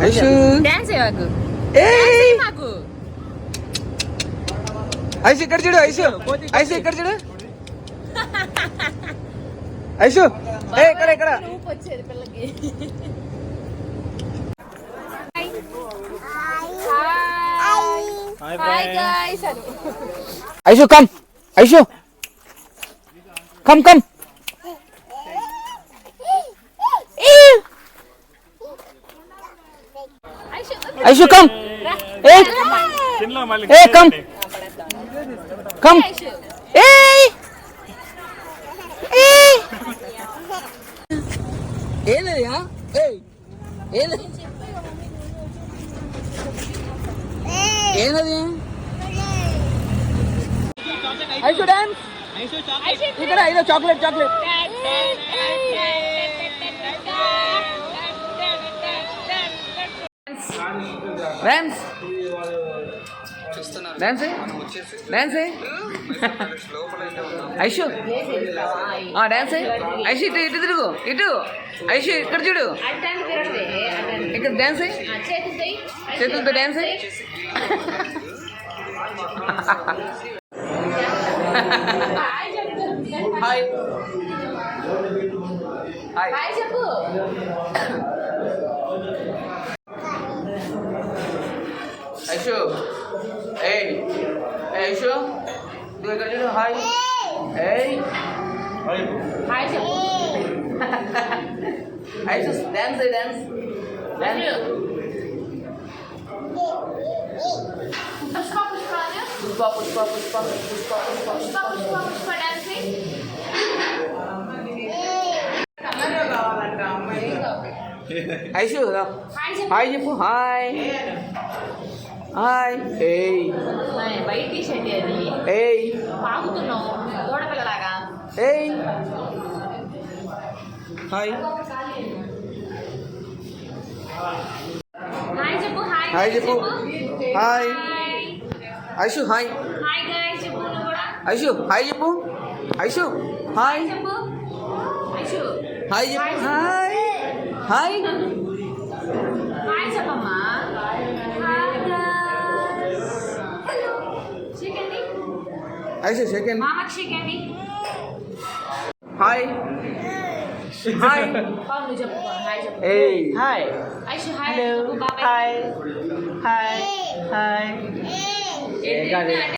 Aishu dance చేయకు. ఏయ్ మాకు ఐషు ఇక్కడ చూడు. ఐషు ఐషు ఇక్కడ చూడు. ఐషు ఏ ఇక్కడ ఇక్కడ. ఊపు వచ్చేది పిల్లకి. Hi guys. Aishu come. Aishu come come. Aishu come. ఏ ఏ కమ్ కమ్. ఏయ్ ఏయ్ ఏదయ్యా. ఏయ్ ఏది ఏనది. ఐషు డాన్స్ ఇక్కడ. ఇదో chocolate chocolate. Dance dance dance Aishu dance Aishu ఇటు ఇటు తిరుగు. ఇటు ఐషు ఇక్కడ చూడు. ఇక్కడ డాన్స్ చేతులతో డాన్స్. హాయ్ హాయ్ చెప్పు. ఐషు ఏయ్ ఐషు నువ్వు ఇక్కడ చూడు. హాయ్ ఏయ్ హాయ్ చెప్పు. Aishu dance dance dance. Pushpa Pushpa Pushpa Pushpa Pushpa Pushpa Pushpa dancing. Aishu hi చెప్పు. Hi hi. ఏయ్ వైట్ టీ షర్ట్ అది. ఏయ్ పాగుతున్నావు దూడపిల్లలాగా. ఏయ్ హాయ్ హాయ్ చెప్పు. హాయ్ చెప్పు. Hi Aishu hi. Hi guys చెప్పు. నువ్వు కూడా ఐషు హాయ్ చెప్పు. ఐషు హాయ్ చెప్పు. ఐషు హాయ్ చెప్పు. హాయ్ హాయ్ హాయ్ చెప్పమ్మా. Hi guys. Chicken Aishu second. మామకి చికెన్. Hi hi. నువ్వు చెప్పు. హాయ్ చెప్పు. ఏయ్ హాయ్. ఐషు హాయ్ చెప్పు. బాబాయ్ హాయ్ హాయ్ హాయ్.